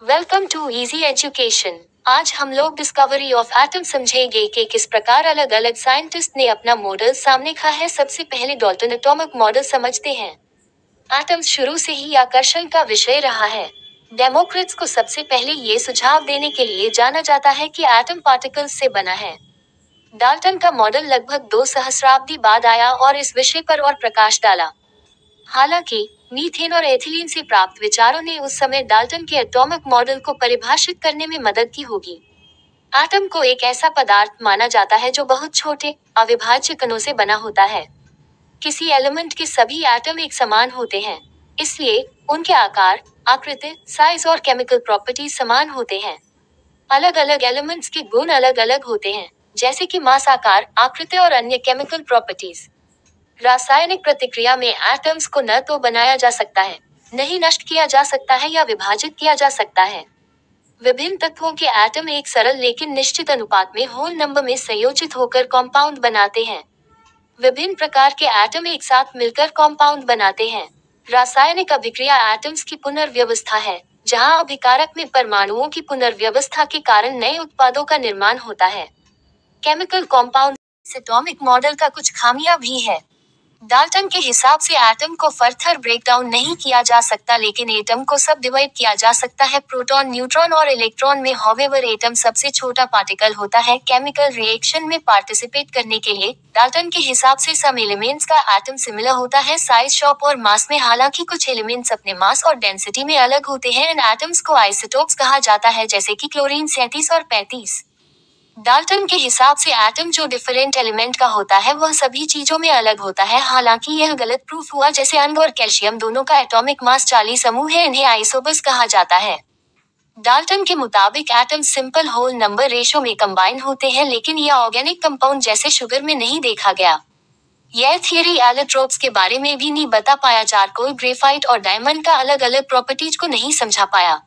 Welcome to easy education. आज हम लोग डिस्कवरी ऑफ एटम समझेंगे कि किस प्रकार अलग अलग साइंटिस्ट ने अपना मॉडल सामने रखा है। सबसे पहले डाल्टन एटॉमिक मॉडल समझते हैं। एटम्स शुरू से ही आकर्षण का विषय रहा है। डेमोक्रेट्स को सबसे पहले ये सुझाव देने के लिए जाना जाता है कि एटम पार्टिकल्स से बना है। डाल्टन का मॉडल लगभग 2 सहस्राब्दी बाद आया और इस विषय पर और प्रकाश डाला। हालांकि मीथेन और एथिलीन से प्राप्त विचारों ने उस समय डाल्टन के एटॉमिक मॉडल को परिभाषित करने में मदद की होगी। एटम को एक ऐसा पदार्थ माना जाता है जो बहुत छोटे, अविभाज्य कणों से बना होता है। किसी एलिमेंट के सभी एटम एक समान होते हैं, इसलिए उनके आकार, आकृति, साइज और केमिकल प्रॉपर्टीज समान होते हैं। अलग अलग एलिमेंट्स के गुण अलग अलग होते हैं, जैसे कि मास, आकार, आकृति और अन्य केमिकल प्रॉपर्टीज। रासायनिक प्रतिक्रिया में एटम्स को न तो बनाया जा सकता है, नहीं नष्ट किया जा सकता है या विभाजित किया जा सकता है। विभिन्न तत्वों के एटम एक सरल लेकिन निश्चित अनुपात में होल नंबर में संयोजित होकर कॉम्पाउंड बनाते हैं। विभिन्न प्रकार के एटम एक साथ मिलकर कॉम्पाउंड बनाते हैं। रासायनिक अभिक्रिया एटम्स की पुनर्व्यवस्था है, जहां अभिकारक में परमाणुओं की पुनर्व्यवस्था के कारण नए उत्पादों का निर्माण होता है। केमिकल कॉम्पाउंड एटॉमिक मॉडल का कुछ खामियां भी है। डाल्टन के हिसाब से एटम को फर्दर ब्रेकडाउन नहीं किया जा सकता, लेकिन एटम को सब डिवाइड किया जा सकता है प्रोटॉन, न्यूट्रॉन और इलेक्ट्रॉन में। हॉवेवर एटम सबसे छोटा पार्टिकल होता है केमिकल रिएक्शन में पार्टिसिपेट करने के लिए। डाल्टन के हिसाब से सम एलिमेंट्स का एटम सिमिलर होता है साइज, शॉप और मास में। हालांकि कुछ एलिमेंट्स अपने मास और डेंसिटी में अलग होते हैं। इन एटम्स को आइसोटोप्स कहा जाता है, जैसे कि क्लोरीन 37 और 35। डाल्टन के हिसाब से एटम जो डिफरेंट एलिमेंट का होता है वह सभी चीजों में अलग होता है। हालांकि यह गलत प्रूफ हुआ, जैसे अंग और कैल्शियम दोनों का एटॉमिक मास 40 समूह है, इन्हें आइसोबस कहा जाता है। डाल्टन के मुताबिक atom simple whole number ratio में कंबाइन होते हैं, लेकिन यह ऑर्गेनिक कंपाउंड जैसे शुगर में नहीं देखा गया। यह थियरी एलोट्रोप्स के बारे में भी नहीं बता पाया। चारकोल, ग्रेफाइट और डायमंड का अलग अलग प्रॉपर्टीज को नहीं समझा पाया।